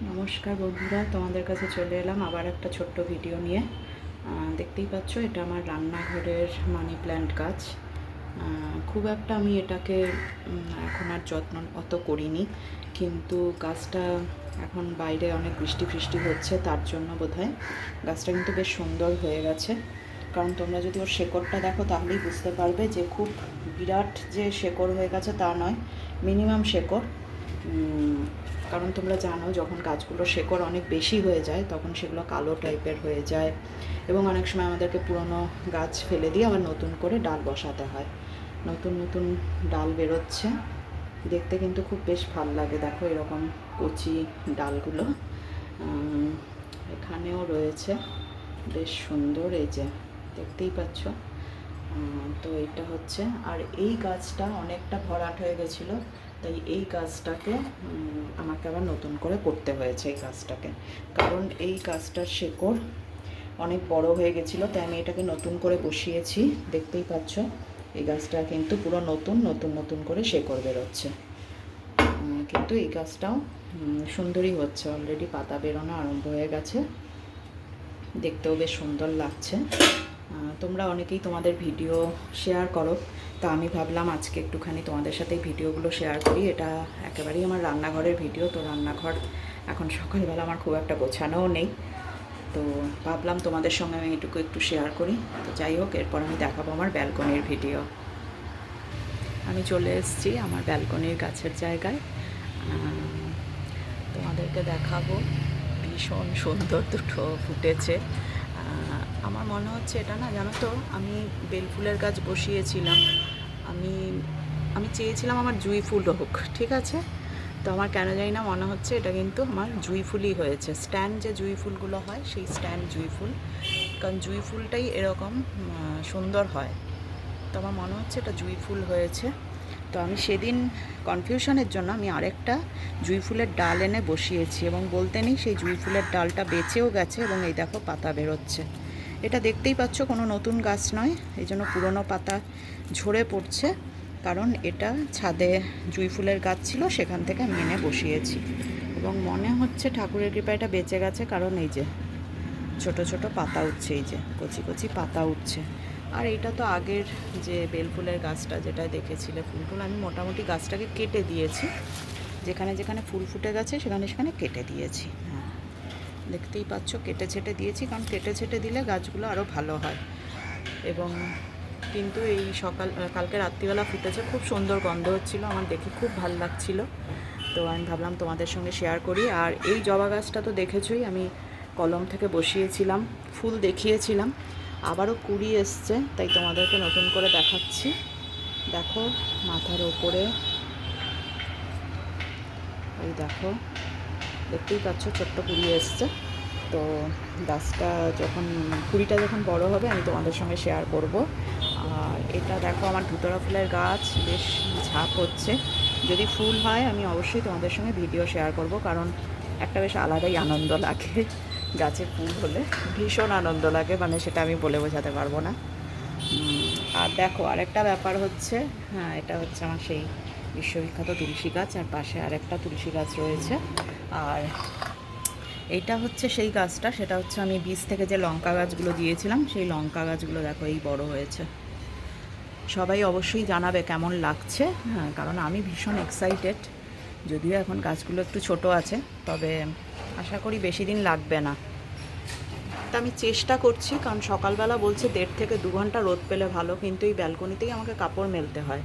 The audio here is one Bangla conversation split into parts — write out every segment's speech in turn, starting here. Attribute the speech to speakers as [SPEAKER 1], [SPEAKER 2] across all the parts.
[SPEAKER 1] নমস্কার বন্ধুরা, তোমাদের কাছে চলে এলাম আবার একটা ছোট্ট ভিডিও নিয়ে। দেখতেই পাচ্ছ, এটা আমার রান্নাঘরের মানি প্ল্যান্ট গাছ। খুব একটা আমি এটাকে এখন আর যত্ন অত করিনি, কিন্তু গাছটা এখন বাইরে অনেক বৃষ্টি ফৃষ্টি হচ্ছে, তার জন্য বোধহয় গাছটা কিন্তু বেশ সুন্দর হয়ে গেছে। কারণ তোমরা যদি ওর শেকড়টা দেখো তাহলেই বুঝতে পারবে যে খুব বিরাট যে শেকড় হয়ে গেছে তা নয়, মিনিমাম শেকড়। কারণ তোমরা জানো, যখন গাছগুলো শেকড় অনেক বেশি হয়ে যায় তখন সেগুলো কালো টাইপের হয়ে যায়, এবং অনেক সময় আমাদেরকে পুরনো গাছ ফেলে দিয়ে আবার নতুন করে ডাল বসাতে হয়। নতুন নতুন ডাল বেরোচ্ছে, দেখতে কিন্তু খুব বেশ ভাল লাগে। দেখো এরকম কচি ডালগুলো এখানেও রয়েছে, বেশ সুন্দর। এই যে দেখতেই পাচ্ছ। তো এটা হচ্ছে, আর এই গাছটা অনেকটা ভরাট হয়ে গেছিলো, তাই এই গাছটাকে আমাকে আবার নতুন করে করতে হয়েছে এই গাছটাকে। কারণ এই গাছটার শেকড় অনেক বড় হয়ে গেছিলো, তাই আমি এটাকে নতুন করে বসিয়েছি। দেখতেই পাচ্ছ, এই গাছটা কিন্তু পুরো নতুন নতুন নতুন করে শেকড় বেরোচ্ছে। কিন্তু এই গাছটাও সুন্দরই হচ্ছে, অলরেডি পাতা বেরোনো আরম্ভ হয়ে গেছে, দেখতেও বেশ সুন্দর লাগছে। তোমরা অনেকেই তোমাদের ভিডিও শেয়ার করো, তা আমি ভাবলাম আজকে একটুখানি তোমাদের সাথে ভিডিওগুলো শেয়ার করি। এটা একেবারেই আমার রান্নাঘরের ভিডিও। তো রান্নাঘর এখন সকালবেলা আমার খুব একটা গোছানোও নেই, তো ভাবলাম তোমাদের সঙ্গে আমি এটুকু একটু শেয়ার করি। তো যাই হোক, এরপর আমি দেখাবো আমার ব্যালকনির ভিডিও। আমি চলে এসেছি আমার ব্যালকনির গাছের জায়গায়, তোমাদেরকে দেখাবো। ভীষণ সুন্দর দুটো ফুটেছে। আমার মনে হচ্ছে এটা না, জানো তো, আমি বেলফুলের গাছ বসিয়েছিলাম। আমি আমি চেয়েছিলাম আমার জুঁই ফুল হোক, ঠিক আছে। তো আমার কেন জানি না মনে হচ্ছে এটা কিন্তু আমার জুঁই ফুলই হয়েছে। স্ট্যান্ড যে জুঁই ফুলগুলো হয়, সেই স্ট্যান্ড জুঁই ফুল। কারণ জুঁই ফুলটাই এরকম সুন্দর হয়। তো আমার মনে হচ্ছে এটা জুঁই ফুল হয়েছে। তো আমি সেদিন কনফিউশনের জন্য আমি আরেকটা জুঁই ফুলের ডাল এনে বসিয়েছি, এবং বলতে নেই সেই জুঁই ফুলের ডালটা বেঁচেও গেছে, এবং এই দেখো পাতা বেরোচ্ছে। এটা দেখতেই পাচ্ছ কোনো নতুন গাছ নয়, এই জন্য পুরনো পাতা ঝরে পড়ছে। কারণ এটা ছাদে জুঁই ফুলের গাছ ছিল, সেখান থেকে আমি এনে বসিয়েছি, এবং মনে হচ্ছে ঠাকুরের কৃপায় এটা বেঁচে গেছে। কারণ এই যে ছোট ছোট পাতা উঠছে, এই যে কচি কচি পাতা উঠছে। আর এইটা তো আগের যে বেলফুলের গাছটা যেটা দেখেছিলে ফুল আমি মোটামুটি গাছটাকে কেটে দিয়েছি, যেখানে যেখানে ফুল ফুটে গেছে সেখানে সেখানে কেটে দিয়েছি। হ্যাঁ, দেখতেই পাচ্ছ, কেটে ছেটে দিয়েছি, কারণ কেটে ছেটে দিলে গাছগুলো আরও ভালো হয়। এবং কিন্তু এই কালকে রাত্রিবেলা ফুটেছে, খুব সুন্দর গন্ধ হচ্ছিলো, আমার দেখে খুব ভালো লাগছিলো। তো আমি ভাবলাম তোমাদের সঙ্গে শেয়ার করি। আর এই জবা গাছটা তো দেখেছই, আমি কলম থেকে বসিয়েছিলাম, ফুল দেখিয়েছিলাম, আবারও কুড়ি এসছে, তাই তোমাদেরকে নতুন করে দেখাচ্ছি। দেখো মাথার ওপরে, এই দেখো, দেখতেই পাচ্ছ ছোট্ট কুড়ি এসছে। তো গাছটা যখন কুড়িটা যখন বড় হবে আমি তোমাদের সঙ্গে শেয়ার করব। আর এটা দেখো আমার ধুতরা ফুলের গাছ, বেশ ঝাঁপ হচ্ছে। যদি ফুল হয় আমি অবশ্যই তোমাদের সঙ্গে ভিডিও শেয়ার করব, কারণ একটা বেশ আলাদাই আনন্দ লাগে গাছে ফুল হলে, ভীষণ আনন্দ লাগে, মানে সেটা আমি বলে বোঝাতে পারবো না। আর দেখো আরেকটা ব্যাপার হচ্ছে, হ্যাঁ, এটা হচ্ছে আমার সেই বিশ্ববিখ্যাত তুলসী গাছ, আর পাশে আরেকটা তুলসী গাছ রয়েছে। আর এইটা হচ্ছে সেই গাছটা, সেটা হচ্ছে আমি বীজ থেকে যে লঙ্কা গাছগুলো দিয়েছিলাম, সেই লঙ্কা গাছগুলো দেখো এই বড় হয়েছে। সবাই অবশ্যই জানাবে কেমন লাগছে। হ্যাঁ, কারণ আমি ভীষণ এক্সাইটেড। যদিও এখন গাছগুলো একটু ছোট আছে, তবে আশা করি বেশি দিন লাগবে না। তা আমি চেষ্টা করছি, কারণ সকালবেলা বলছে 1.5 থেকে 2 ঘন্টা রোদ পেলে ভালো, কিন্তু এই ব্যালকনিতেই আমাকে কাপড় মেলতে হয়।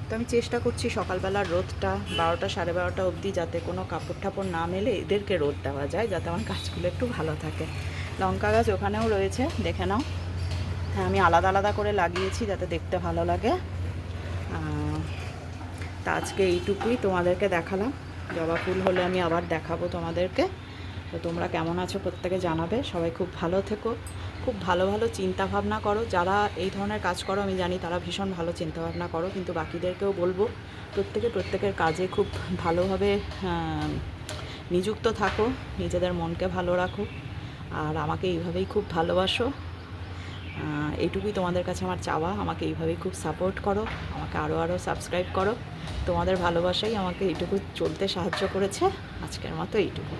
[SPEAKER 1] তো আমি চেষ্টা করছি সকালবেলার রোদটা 12টা 12:30 অবধি যাতে কোনো কাপড় টাপড় না মেলে এদেরকে রোদ দেওয়া যায়, যাতে আমার গাছগুলো একটু ভালো থাকে। লঙ্কা গাছ ওখানেও রয়েছে, দেখে নাও। হ্যাঁ, আমি আলাদা আলাদা করে লাগিয়েছি যাতে দেখতে ভালো লাগে। তা আজকে এইটুকুই তোমাদেরকে দেখালাম। জবা ফুল হলে আমি আবার দেখাবো তোমাদেরকে। তো তোমরা কেমন আছো প্রত্যেকে জানাবে। সবাই খুব ভালো থেকো, খুব ভালো ভালো চিন্তাভাবনা করো। যারা এই ধরনের কাজ করো আমি জানি তারা ভীষণ ভালো চিন্তাভাবনা করো, কিন্তু বাকিদেরকেও বলবো প্রত্যেকের কাজে খুব ভালোভাবে নিযুক্ত থাকো, নিজেদের মনকে ভালো রাখো, আর আমাকে এইভাবেই খুব ভালোবাসো। এইটুকুই তোমাদের কাছে আমার চাওয়া। আমাকে এইভাবেই খুব সাপোর্ট করো, আমাকে আরও সাবস্ক্রাইব করো। তোমাদের ভালোবাসাই আমাকে এইটুকু চলতে সাহায্য করেছে। আজকের মতো এইটুকু।